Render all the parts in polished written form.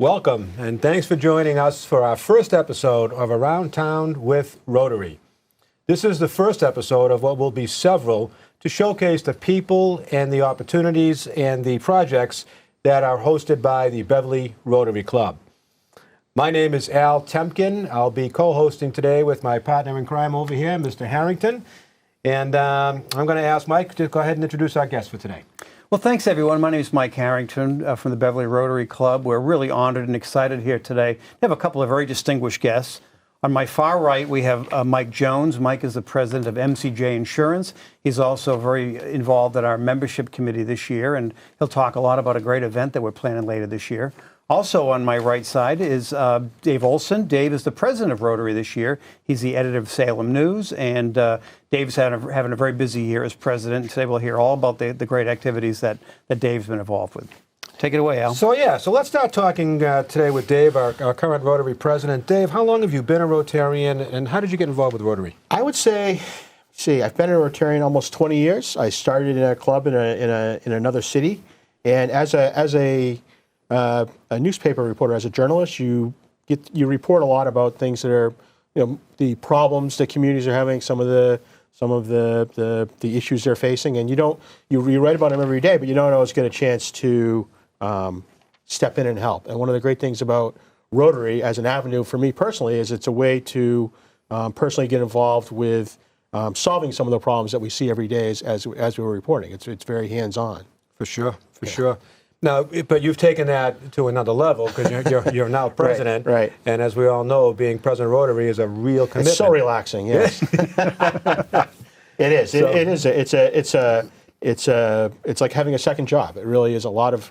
Welcome, and thanks for joining us for our first episode of Around Town with Rotary. This is the first episode of what will be several to showcase the people and the opportunities and the projects that are hosted by the Beverly Rotary Club. My name is Al Temkin. I'll be co-hosting today with my partner in crime over here, Mr. Harrington. And I'm going to ask Mike to go ahead and introduce our guest for today. Well, thanks, everyone. My name is Mike Harrington from the Beverly Rotary Club. We're really honored and excited here today to have a couple of very distinguished guests. On my far right, we have Mike Jones. Mike is the president of MCJ Insurance. He's also very involved in our membership committee this year, and he'll talk a lot about a great event that we're planning later this year. Also on my right side is Dave Olson. Dave is the president of Rotary this year. He's the editor of Salem News, and Dave's having a very busy year as president. Today we'll hear all about the great activities that Dave's been involved with. Take it away, Al. So let's start talking today with Dave, our current Rotary president. Dave, how long have you been a Rotarian, and how did you get involved with Rotary? I would say, I've been a Rotarian almost 20 years. I started in a club in another city, and as a newspaper reporter, as a journalist, you report a lot about things that are, the problems that communities are having, some of the issues they're facing, and you write about them every day, but you don't always get a chance to step in and help. And one of the great things about Rotary as an avenue for me personally is it's a way to personally get involved with solving some of the problems that we see every day as we're reporting. It's very hands-on. For sure. Now, but you've taken that to another level because you're now president, right? And as we all know, being president of Rotary is a real commitment. It's so relaxing, yes. It is. It's like having a second job. It really is a lot of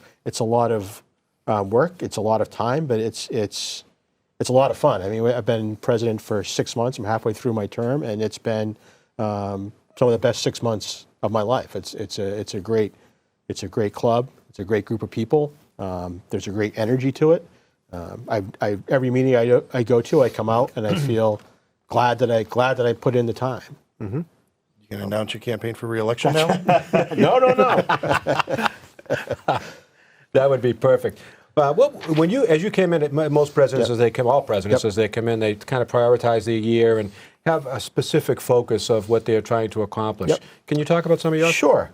work. It's a lot of time, but it's a lot of fun. I mean, I've been president for 6 months. I'm halfway through my term, and it's been some of the best 6 months of my life. It's a great club. It's a great group of people. There's a great energy to it. Every meeting I go to, I come out and I feel glad that I put in the time. Mm-hmm. You going to announce your campaign for re-election now? No. That would be perfect. As you came in, most presidents, all presidents, as they come in, they kind of prioritize the year and have a specific focus of what they're trying to accomplish. Yep. Can you talk about some of yours? Sure.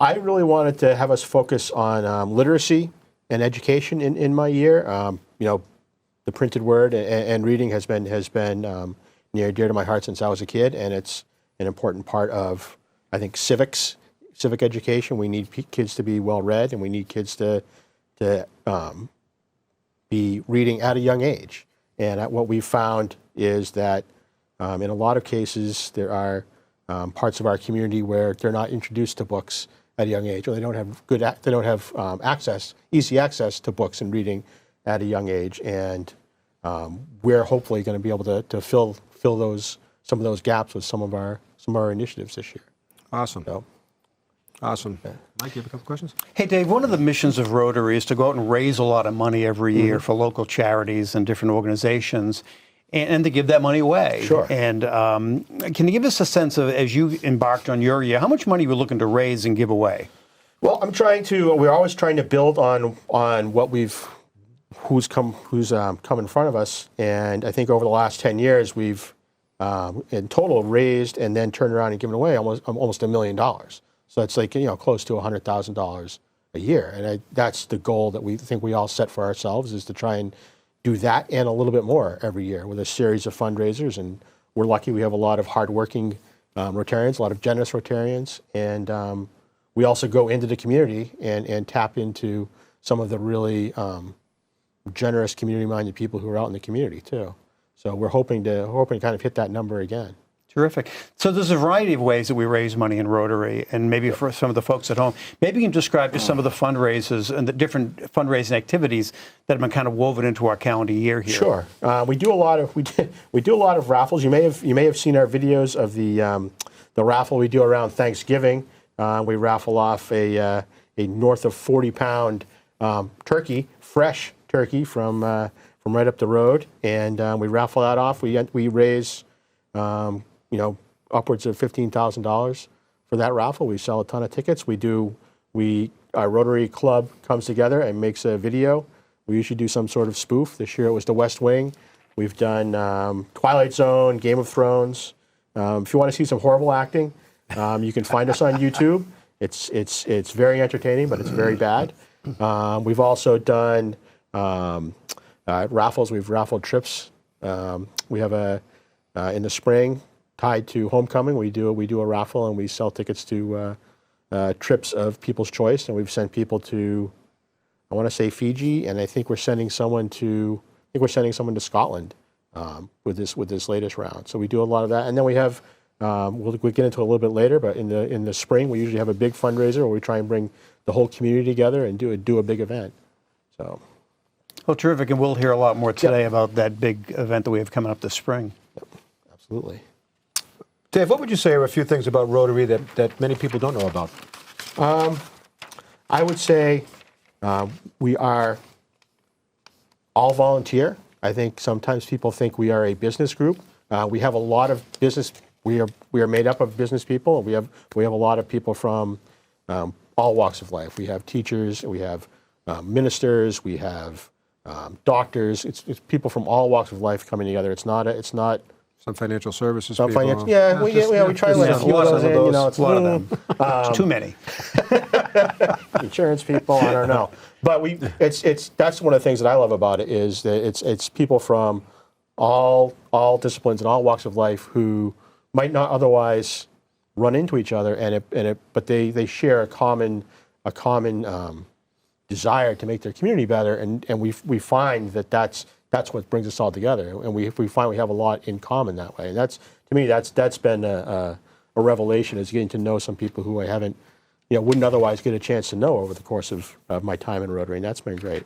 I really wanted to have us focus on literacy and education in my year. The printed word and reading has been near and dear to my heart since I was a kid, and it's an important part of, I think, civic education. We need kids to be well read, and we need kids to be reading at a young age. And what we've found is that in a lot of cases there are parts of our community where they're not introduced to books at a young age, or they don't have easy access to books and reading at a young age, and we're hopefully going to be able to fill some of those gaps with some of our initiatives this year. Awesome. So, awesome. Mike, you have a couple questions? Hey, Dave, one of the missions of Rotary is to go out and raise a lot of money every year for local charities and different organizations, and to give that money away. Sure. And can you give us a sense of, as you embarked on your year, how much money you were looking to raise and give away? Well, we're always trying to build on what who's come in front of us. And I think over the last 10 years, we've in total raised and then turned around and given away almost $1 million. So it's like, close to $100,000 a year. And that's the goal that we think we all set for ourselves, is to try and do that and a little bit more every year with a series of fundraisers. And we're lucky we have a lot of hardworking Rotarians, a lot of generous Rotarians. And we also go into the community and tap into some of the really generous, community-minded people who are out in the community too. So we're hoping to kind of hit that number again. Terrific. So there's a variety of ways that we raise money in Rotary, and maybe for some of the folks at home, maybe you can describe just some of the fundraisers and the different fundraising activities that have been kind of woven into our calendar year here. Sure. We do a lot of raffles. You may have seen our videos of the raffle we do around Thanksgiving. We raffle off a north of 40-pound turkey, fresh turkey from right up the road, and we raffle that off. We raise upwards of $15,000 for that raffle. We sell a ton of tickets. Our Rotary Club comes together and makes a video We usually do some sort of spoof. This year it was The West Wing. We've done Twilight Zone, Game of Thrones. If you want to see some horrible acting, you can find us on YouTube. It's very entertaining, but it's very bad. We've also done raffles. We've raffled trips. We have in the spring, tied to homecoming, we do a raffle and we sell tickets to trips of people's choice, and we've sent people to, I want to say Fiji, and I think we're sending someone to Scotland with this latest round. So we do a lot of that, and then we have we'll get into it a little bit later, but in the spring we usually have a big fundraiser where we try and bring the whole community together and do a big event. So. Well, terrific, and we'll hear a lot more today about that big event that we have coming up this spring. Yep, absolutely. Dave, what would you say are a few things about Rotary that many people don't know about? I would say we are all volunteer. I think sometimes people think we are a business group. We have a lot of business. We are made up of business people. We have a lot of people from all walks of life. We have teachers. We have ministers. We have doctors. It's people from all walks of life coming together. It's not Some financial services some people. financial. Yeah, we try to let a few of those in. You know, it's a lot of them. It's too many. Insurance people. I don't know, but that's one of the things that I love about it is that it's people from all disciplines and all walks of life who might not otherwise run into each other, but they share a common desire to make their community better, and we find that's what brings us all together, and we find we have a lot in common that way. And that's, to me, that's been a revelation, is getting to know some people who I haven't, wouldn't otherwise get a chance to know over the course of my time in Rotary, and that's been great.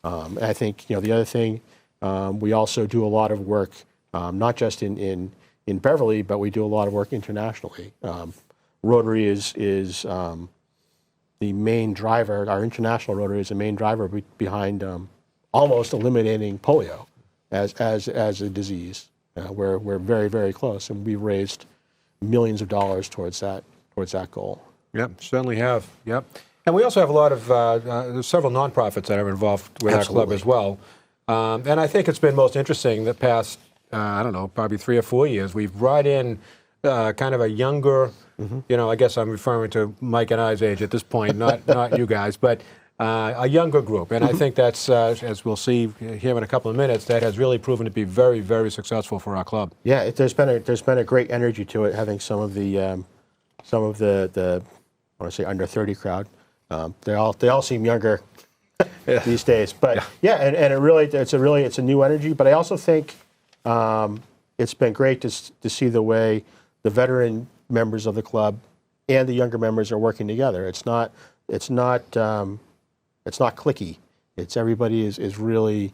And I think the other thing, we also do a lot of work, not just in Beverly, but we do a lot of work internationally. Rotary is the main driver. Our international Rotary is the main driver behind almost eliminating polio as a disease. We're very, very close, and we've raised millions of dollars towards that goal. Yep, certainly have. Yep. And we also have a lot of, there's several nonprofits that are involved with our club as well. And I think it's been most interesting the past, I don't know, probably 3 or 4 years. We've brought in kind of a younger, I guess I'm referring to Mike and I's age at this point, not you guys, but a younger group. And I think that's, as we'll see here in a couple of minutes, that has really proven to be very, very successful for our club. Yeah, there's been a great energy to it, having some of the I want to say under 30 crowd. They all seem younger these days, but and it's a new energy. But I also think it's been great to see the way the veteran members of the club and the younger members are working together. It's not cliquey. It's everybody is really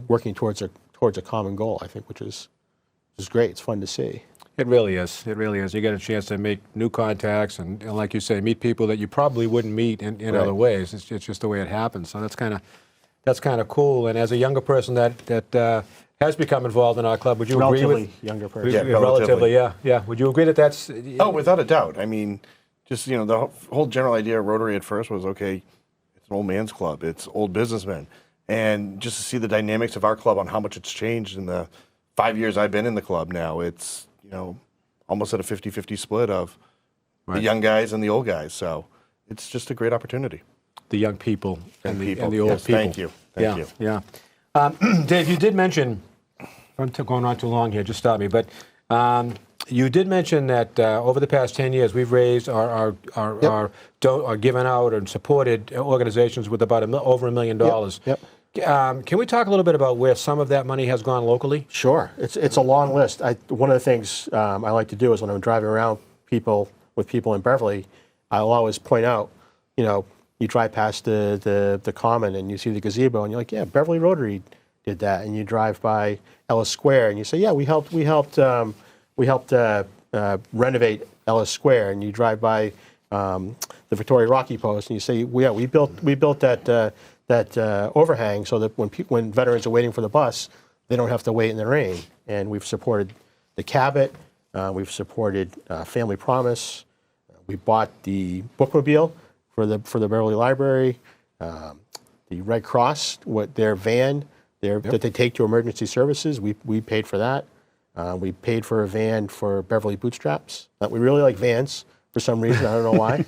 working towards a common goal, I think, which is great. It's fun to see. It really is. It really is. You get a chance to make new contacts and like you say, meet people that you probably wouldn't meet in other ways. It's just the way it happens. So that's kind of cool. And as a younger person that has become involved in our club, would you agree with? Relatively younger person. Yeah, relatively, yeah. Would you agree that that's? Oh, without a doubt. I mean, just, the whole general idea of Rotary at first was, okay, it's an old man's club. It's old businessmen. And just to see the dynamics of our club on how much it's changed in the 5 years I've been in the club now, it's, almost at a 50-50 split of the young guys and the old guys. So it's just a great opportunity. The young people and the old yes, people. Thank you. Thank you. Yeah. Dave, you did mention, I'm going on too long here, just stop me, but you did mention that over the past 10 years, we've raised or given out and supported organizations with about over $1 million. Yep. Can we talk a little bit about where some of that money has gone locally? Sure. It's a long list. One of the things I like to do is when I'm driving around with people in Beverly, I'll always point out, you drive past the Common and you see the gazebo and you're like, yeah, Beverly Rotary did that. And you drive by Ellis Square and you say, yeah, we helped renovate Ellis Square. And you drive by the Victoria Rocky Post and you say, well, yeah, we built that overhang so that when veterans are waiting for the bus, they don't have to wait in the rain. And we've supported the Cabot, we've supported Family Promise, we bought the bookmobile for the Beverly Library. the Red Cross, their van that they take to emergency services. We paid for that. We paid for a van for Beverly Bootstraps. We really like vans for some reason. I don't know why.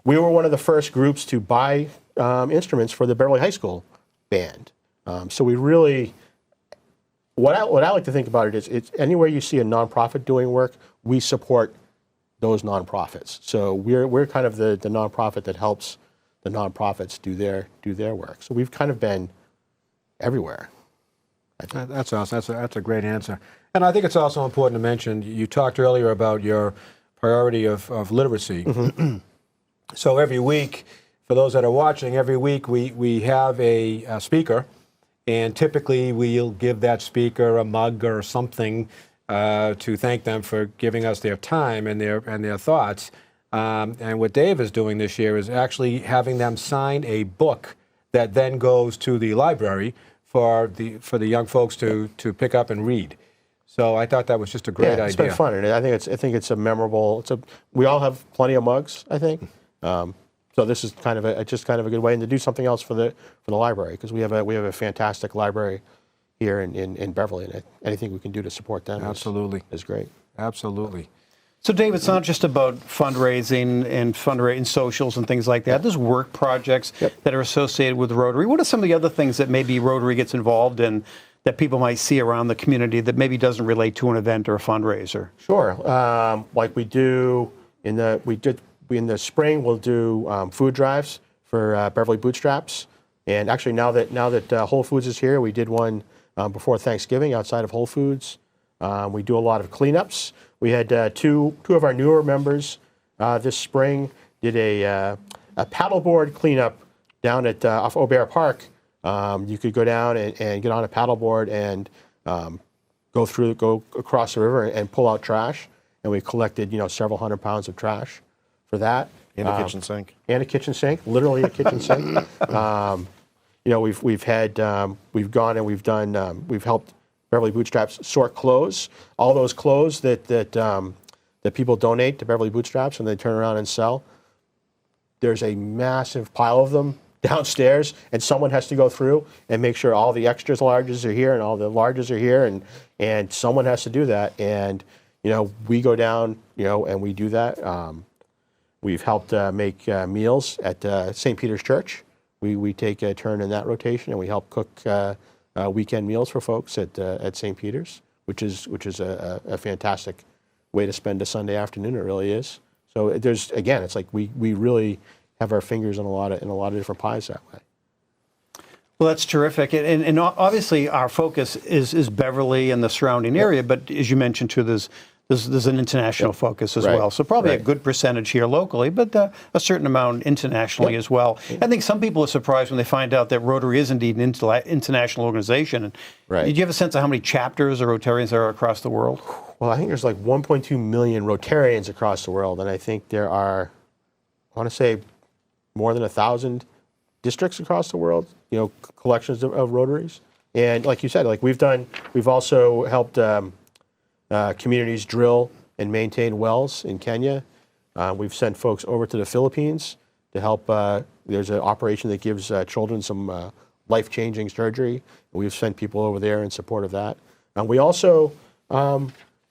We were one of the first groups to buy instruments for the Beverly High School band. So we really, what I like to think about it is, it's anywhere you see a nonprofit doing work, we support those nonprofits. So we're kind of the nonprofit that helps the nonprofits do their work. So we've kind of been everywhere. That's awesome. That's a great answer. And I think it's also important to mention, you talked earlier about your priority of literacy. Mm-hmm. So every week, for those that are watching, every week we have a speaker, and typically we'll give that speaker a mug or something to thank them for giving us their time and their thoughts. And what Dave is doing this year is actually having them sign a book that then goes to the library for the young folks to pick up and read. So I thought that was just a great idea. It's been fun, and I think it's a memorable. We all have plenty of mugs, I think. So this is kind of a good way, and to do something else for the library, because we have a fantastic library here in Beverly, and anything we can do to support them is great. Absolutely. So, Dave, it's not just about fundraising and fundraising socials and things like that. There's work projects that are associated with Rotary. What are some of the other things that maybe Rotary gets involved in that people might see around the community that maybe doesn't relate to an event or a fundraiser? Sure. Like we do in the spring, we'll do food drives for Beverly Bootstraps. And actually, now that Whole Foods is here, we did one before Thanksgiving outside of Whole Foods. We do a lot of cleanups. We had two of our newer members this spring did a paddleboard cleanup down at off Aubert Park. You could go down and get on a paddleboard and go across the river and pull out trash. And we collected several hundred pounds of trash for that. And a kitchen sink. And a kitchen sink, literally a kitchen sink. We've gone and we've helped Beverly Bootstraps sort clothes. All those clothes that people donate to Beverly Bootstraps and they turn around and sell. There's a massive pile of them downstairs, and someone has to go through and make sure all the extras larges are here and all the larges are here, and someone has to do that. And we go down, and we do that. We've helped make meals at St. Peter's Church. We take a turn in that rotation, and we help cook weekend meals for folks at St. Peter's, which is a fantastic way to spend a Sunday afternoon. It really is. So it's like we really have our fingers in a lot of different pies that way. Well, that's terrific. And obviously our focus is Beverly and the surrounding area, but as you mentioned too, there's an international focus as well. So probably a good percentage here locally, but a certain amount internationally as well. I think some people are surprised when they find out that Rotary is indeed an international organization. Did you have a sense of how many chapters or Rotarians there are across the world? Well, I think there's like 1.2 million Rotarians across the world, and I think there are, I want to say, more than 1,000 districts across the world. Collections of Rotaries. And like you said, we've also helped communities drill and maintain wells in Kenya. We've sent folks over to the Philippines to help. There's an operation that gives children some life-changing surgery. We've sent people over there in support of that. And we also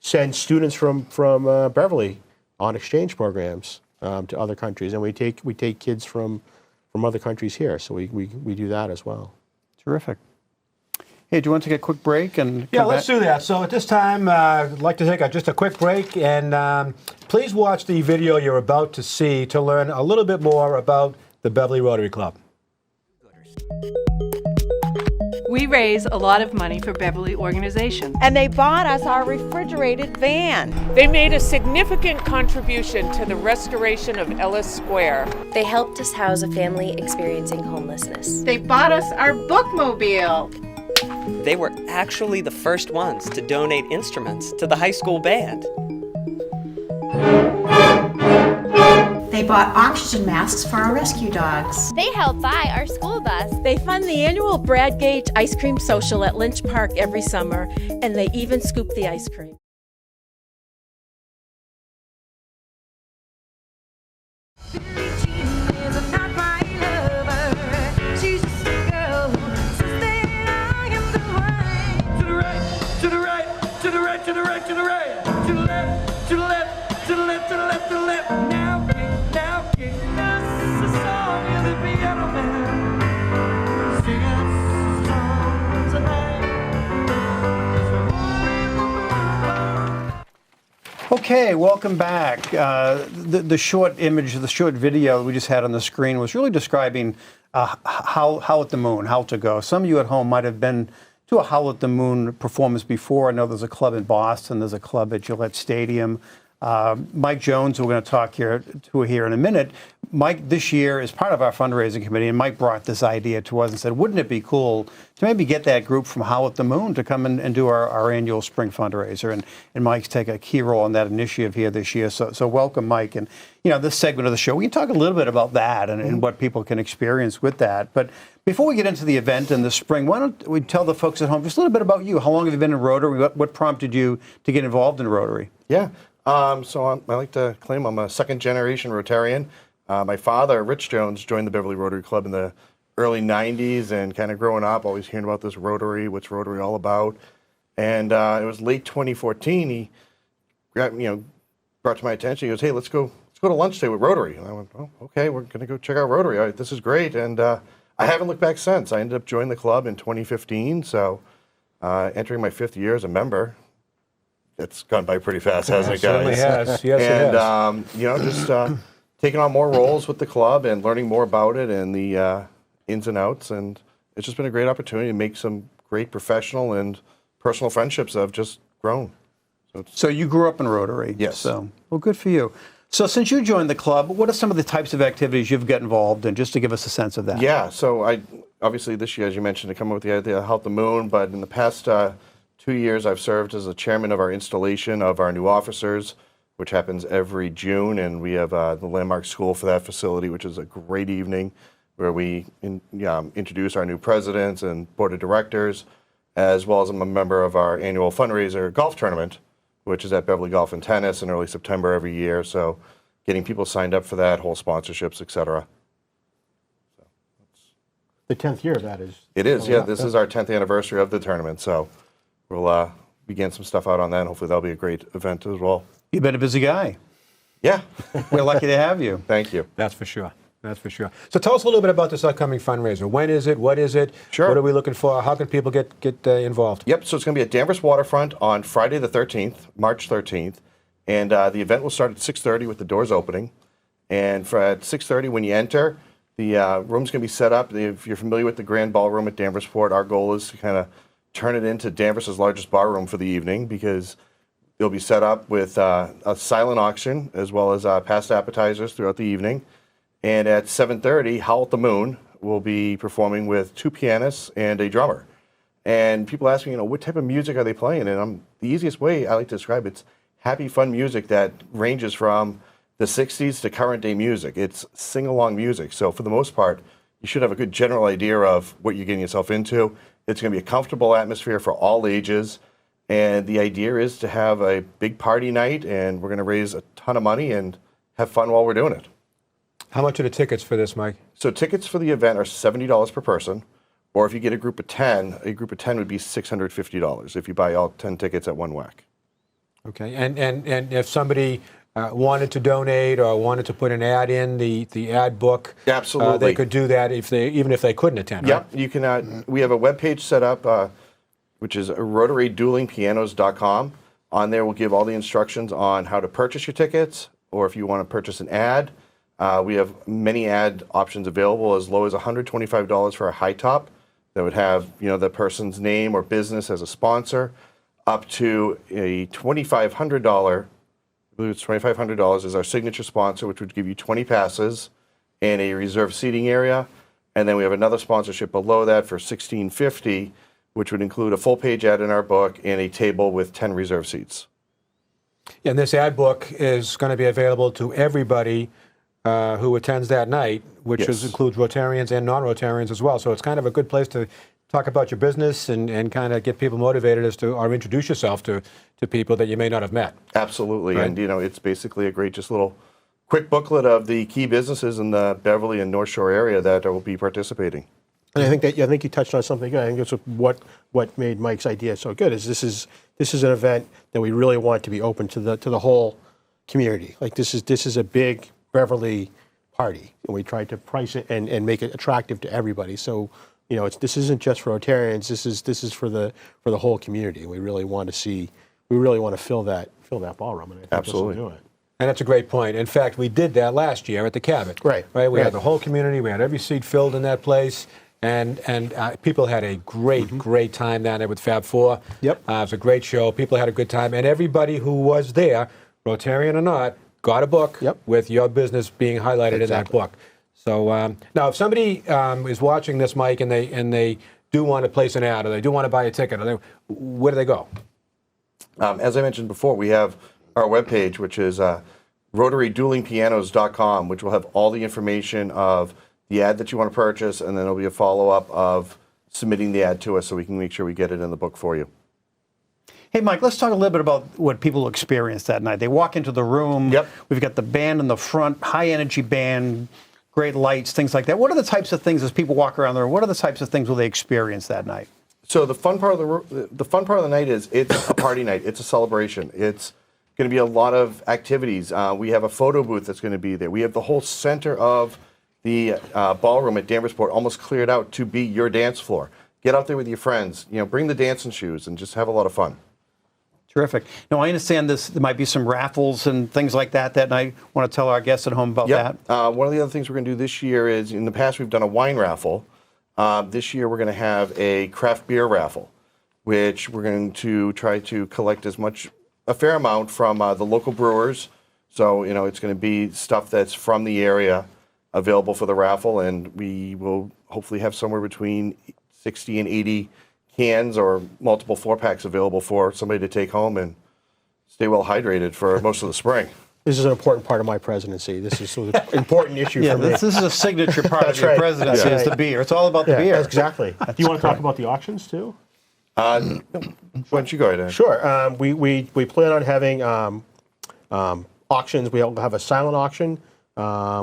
send students from Beverly on exchange programs to other countries, and we take kids from other countries here. So we do that as well. Terrific. Hey, do you want to take a quick break? Let's do that. So at this time, I'd like to take just a quick break, and please watch the video you're about to see to learn a little bit more about the Beverly Rotary Club. We raise a lot of money for Beverly organizations. And they bought us our refrigerated van. They made a significant contribution to the restoration of Ellis Square. They helped us house a family experiencing homelessness. They bought us our bookmobile. They were actually the first ones to donate instruments to the high school band. They bought oxygen masks for our rescue dogs. They helped buy our school bus. They fund the annual Brad Gage Ice Cream Social at Lynch Park every summer, and they even scoop the ice cream. Okay, welcome back. The short image, the short video we just had on the screen was really describing Howl at the Moon, how to go. Some of you at home might have been to a Howl at the Moon performance before. I know there's a club in Boston, there's a club at Gillette Stadium. Mike Jones, who we're going to talk to here in a minute. Mike, this year, is part of our fundraising committee, and Mike brought this idea to us and said, wouldn't it be cool to maybe get that group from Howl at the Moon to come and do our annual spring fundraiser? And Mike's taken a key role in that initiative here this year. So welcome, Mike. And, this segment of the show, we can talk a little bit about that and what people can experience with that. But before we get into the event in the spring, why don't we tell the folks at home just a little bit about you? How long have you been in Rotary? What prompted you to get involved in Rotary? Yeah. So I like to claim I'm a second-generation Rotarian. My father, Rich Jones, joined the Beverly Rotary Club in the early 90s, and kind of growing up, always hearing about this Rotary, what's Rotary all about. And it was late 2014, he brought to my attention, he goes, hey, let's go to lunch today with Rotary. And I went, oh, okay, we're going to go check out Rotary. All right, this is great. And I haven't looked back since. I ended up joining the club in 2015, so entering my 5th year as a member. It's gone by pretty fast, hasn't it, guys? It certainly has. Yes, it has. Just taking on more roles with the club and learning more about it and the ins and outs. And it's just been a great opportunity to make some great professional and personal friendships that have just grown. So you grew up in Rotary? Yes. So, well, good for you. So since you joined the club, what are some of the types of activities you've got involved in, just to give us a sense of that? Yeah, so I obviously this year, as you mentioned, to come up with the idea of Help the Moon, but in the past 2 years, I've served as the chairman of our installation of our new officers, which happens every June, and we have the Landmark School for that facility, which is a great evening where we introduce our new presidents and board of directors, as well as I'm a member of our annual fundraiser golf tournament, which is at Beverly Golf and Tennis in early September every year. So getting people signed up for that, whole sponsorships, et cetera. So the 10th year of that is. It is, yeah. This is our 10th anniversary of the tournament, so we'll begin some stuff out on that, and hopefully that'll be a great event as well. You've been a busy guy. Yeah. We're lucky to have you. Thank you. That's for sure. That's for sure. So tell us a little bit about this upcoming fundraiser. When is it? What is it? Sure. What are we looking for? How can people get involved? Yep, so it's going to be at Danvers Waterfront on Friday the 13th, March 13th. And the event will start at 6:30 with the doors opening. And at 6:30 when you enter, the room's going to be set up. If you're familiar with the Grand Ballroom at Danversport, our goal is to kind of turn it into Danvers' largest bar room for the evening, because it'll be set up with a silent auction as well as past appetizers throughout the evening. And at 7:30, Howl at the Moon will be performing with 2 pianists and a drummer. And people ask me, what type of music are they playing? And the easiest way I like to describe it's happy, fun music that ranges from the 60s to current day music. It's sing-along music. So for the most part, you should have a good general idea of what you're getting yourself into. It's going to be a comfortable atmosphere for all ages. And the idea is to have a big party night, and we're going to raise a ton of money and have fun while we're doing it. How much are the tickets for this, Mike? So tickets for the event are $70 per person, or if you get a group of 10 would be $650 if you buy all 10 tickets at one whack. Okay, and if somebody wanted to donate or wanted to put an ad in the ad book, absolutely, they could do that even if they couldn't attend. Yeah, right? You can. We have a webpage set up, which is rotaryduelingpianos.com. On there, we'll give all the instructions on how to purchase your tickets, or if you want to purchase an ad. We have many ad options available, as low as $125 for a high top that would have the person's name or business as a sponsor, up to a $2,500. I believe it's $2,500 is our signature sponsor, which would give you 20 passes and a reserved seating area. And then we have another sponsorship below that for $1,650, which would include a full page ad in our book and a table with 10 reserved seats. Yeah, and this ad book is going to be available to everybody who attends that night, which includes Rotarians and non-Rotarians as well. So it's kind of a good place to talk about your business and kind of get people motivated or introduce yourself to people that you may not have met. Absolutely. Right? And, it's basically a great just little quick booklet of the key businesses in the Beverly and North Shore area that will be participating. And I think you touched on something good. I think that's what made Mike's idea so good. Is this is an event that we really want to be open to the whole community. Like this is a big Beverly party, and we tried to price it and make it attractive to everybody. So this isn't just for Rotarians. This is for the whole community. We really want to see we really want to fill that ballroom, and I think Absolutely. this will do it. And that's a great point. In fact, we did that last year at the Cabot. Right. We Right. had the whole community. We had every seat filled in that place. And people had a great time down there with Fab Four. Yep. It was a great show. People had a good time. And everybody who was there, Rotarian or not, got a book with your business being highlighted in that book. So now, if somebody is watching this, Mike, and they do want to place an ad, or they do want to buy a ticket, where do they go? As I mentioned before, we have our webpage, which is rotaryduelingpianos.com, which will have all the information of the ad that you want to purchase, and then there'll be a follow-up of submitting the ad to us so we can make sure we get it in the book for you. Hey, Mike, let's talk a little bit about what people experience that night. They walk into the room. Yep. We've got the band in the front, high-energy band, great lights, things like that. What are the types of things, as people walk around there, what are the types of things will they experience that night? So the fun part of the night is it's a party night. It's a celebration. It's going to be a lot of activities. We have a photo booth that's going to be there. We have the whole center of the ballroom at Danversport almost cleared out to be your dance floor. Get out there with your friends. Bring the dancing shoes and just have a lot of fun. Terrific. Now, I understand there might be some raffles and things like that night. Want to tell our guests at home about that? One of the other things we're going to do this year is, in the past we've done a wine raffle. This year we're going to have a craft beer raffle, which we're going to try to collect a fair amount from the local brewers. So, it's going to be stuff that's from the area available for the raffle, and we will hopefully have somewhere between 60 and 80 cans or multiple 4-packs available for somebody to take home and stay well hydrated for most of the spring. This is an important part of my presidency. This is an important issue for me. This is a signature part of your right. presidency, is the beer. It's all about the beer. Exactly. Do you want to talk about the auctions, too? Why don't you go ahead? Sure. We plan on having auctions. We'll have a silent auction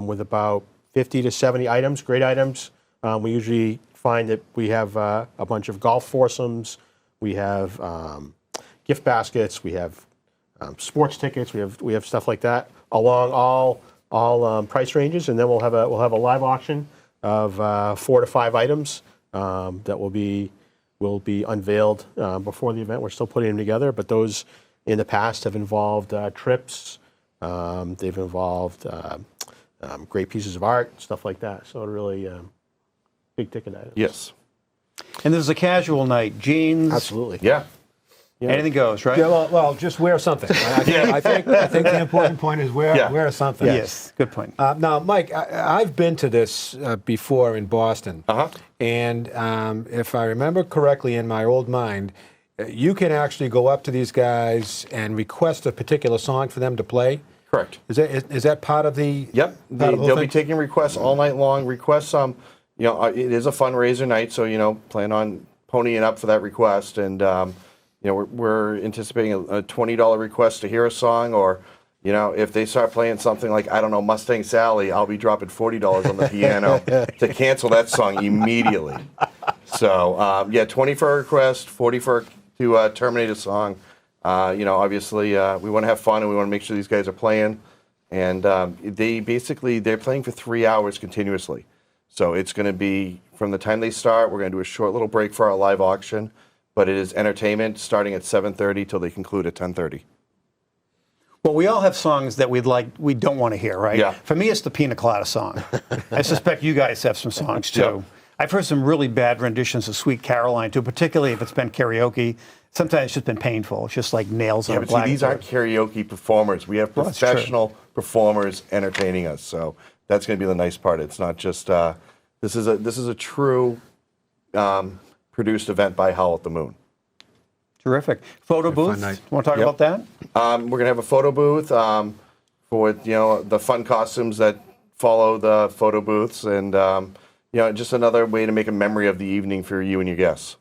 with about 50 to 70 items, great items. We usually find that we have a bunch of golf foursomes. We have gift baskets. We have sports tickets. We have stuff like that along all price ranges, and then we'll have a live auction of 4 to 5 items that will be unveiled before the event. We're still putting them together, but those in the past have involved trips. They've involved great pieces of art, stuff like that. So really big ticket items. Yes. And this is a casual night. Jeans. Absolutely. Yeah. Anything goes, right? Yeah, well, just wear something. I think the important point is wear something. Yes, good point. Now, Mike, I've been to this before in Boston, and if I remember correctly in my old mind, you can actually go up to these guys and request a particular song for them to play. Correct. Is that part of the? Yep. They'll be taking requests all night long. Requests, it is a fundraiser night, so plan on ponying up for that request, and we're anticipating a $20 request to hear a song, or if they start playing something like, I don't know, Mustang Sally, I'll be dropping $40 on the piano to cancel that song immediately. So 20 for a request, 40 to terminate a song. Obviously we want to have fun and we want to make sure these guys are playing. And they're playing for 3 hours continuously. So it's going to be from the time they start. We're going to do a short little break for our live auction, but it is entertainment starting at 7:30 till they conclude at 10:30. Well, we all have songs that we don't want to hear, right? Yeah. For me, it's the Pina Colada song. I suspect you guys have some songs too. Yeah. I've heard some really bad renditions of Sweet Caroline too, particularly if it's been karaoke. Sometimes it's just been painful. It's just like nails on a But blackboard. these aren't karaoke performers. We have professional performers entertaining us. So that's going to be the nice part. It's not just this is a true produced event by Howl at the Moon. Terrific. Photo booth. Want to talk about that? We're going to have a photo booth for the fun costumes that follow the photo booths, and just another way to make a memory of the evening for you and your guests.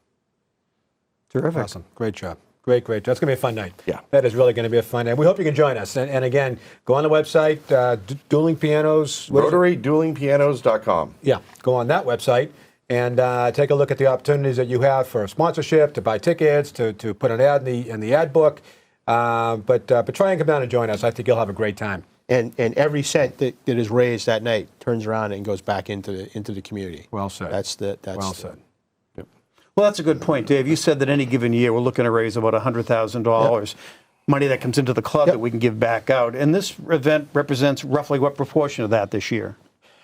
Terrific. Awesome. Great job. Great job. It's going to be a fun night. Yeah. That is really going to be a fun night. We hope you can join us. And again, go on the website, Dueling Pianos. RotaryDuelingPianos.com. Yeah, go on that website and take a look at the opportunities that you have for sponsorship, to buy tickets, to put an ad in the ad book. But try and come down and join us. I think you'll have a great time. And every cent that is raised that night turns around and goes back into the community. Well said. That's well said. Well, that's a good point, Dave. You said that any given year we're looking to raise about $100,000. Money that comes into the club that we can give back out. And this event represents roughly what proportion of that this year?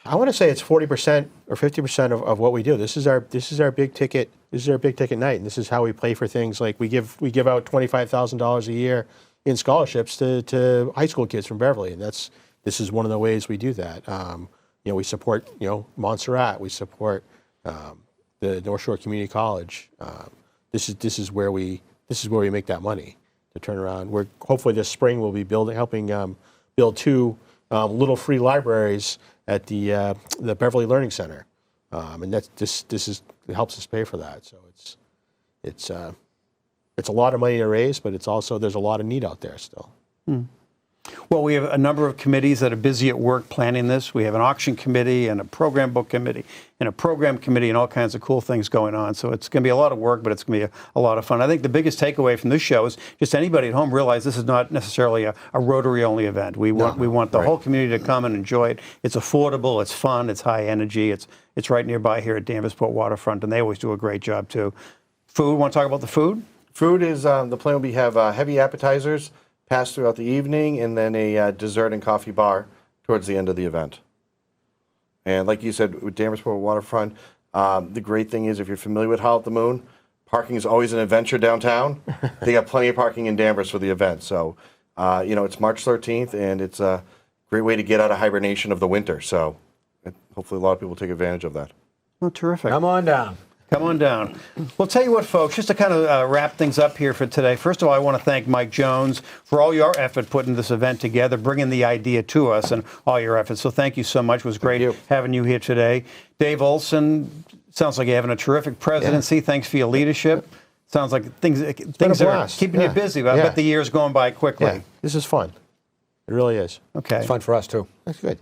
I want to say it's 40% or 50% of what we do. This is our big ticket. This is our big ticket night, and this is how we pay for things like we give out $25,000 a year in scholarships to high school kids from Beverly, and this is one of the ways we do that. We support Montserrat. We support the North Shore Community College. This is where we make that money to turn around. We're hopefully this spring we'll be helping build 2 little free libraries at the Beverly Learning Center, and it helps us pay for that. So it's a lot of money to raise, but it's also there's a lot of need out there still. Well, we have a number of committees that are busy at work planning this. We have an auction committee and a program book committee and a program committee and all kinds of cool things going on. So it's going to be a lot of work, but it's going to be a lot of fun. I think the biggest takeaway from this show is just anybody at home realize this is not necessarily a Rotary-only event. We want the whole community to come and enjoy it. It's affordable, it's fun, it's high energy. It's right nearby here at Danversport Waterfront, and they always do a great job too. Food, want to talk about the food? Food is, the plan will be have heavy appetizers passed throughout the evening, and then a dessert and coffee bar towards the end of the event. And like you said, with Danversport Waterfront, the great thing is if you're familiar with Howl at the Moon, parking is always an adventure downtown. They got plenty of parking in Danvers for the event. So, it's March 13th, and it's a great way to get out of hibernation of the winter. So hopefully a lot of people take advantage of that. Well, terrific. Come on down. Come on down. Well, tell you what, folks, just to kind of wrap things up here for today. First of all, I want to thank Mike Jones for all your effort putting this event together, bringing the idea to us and all your efforts. So thank you so much. It was great having you here today. Dave Olson, sounds like you're having a terrific presidency. Thanks for your leadership. Sounds like things are keeping you busy, but I bet the year's going by quickly. Yeah. This is fun. It really is. Okay. It's fun for us, too. That's good.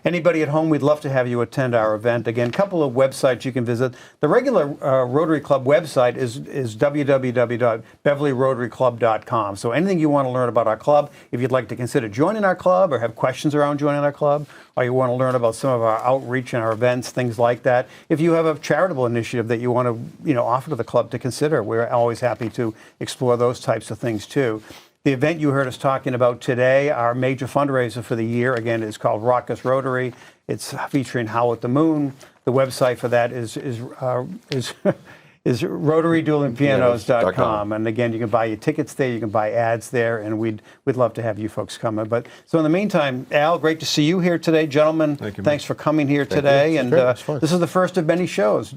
Anybody at home, we'd love to have you attend our event. Again, a couple of websites you can visit. The regular Rotary Club website is www.beverlyrotaryclub.com. So anything you want to learn about our club, if you'd like to consider joining our club or have questions around joining our club, or you want to learn about some of our outreach and our events, things like that. If you have a charitable initiative that you want to offer to the club to consider, we're always happy to explore those types of things too. The event you heard us talking about today, our major fundraiser for the year, again, is called Raucous Rotary. It's featuring Howl at the Moon. The website for that is RotaryDuelingPianos.com. And again, you can buy your tickets there, you can buy ads there, and we'd love to have you folks come. But so in the meantime, Al, great to see you here today, gentlemen. Thank you, thanks for coming here today. And this is the first of many shows.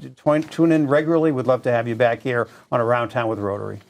Tune in regularly. We'd love to have you back here on Around Town with Rotary.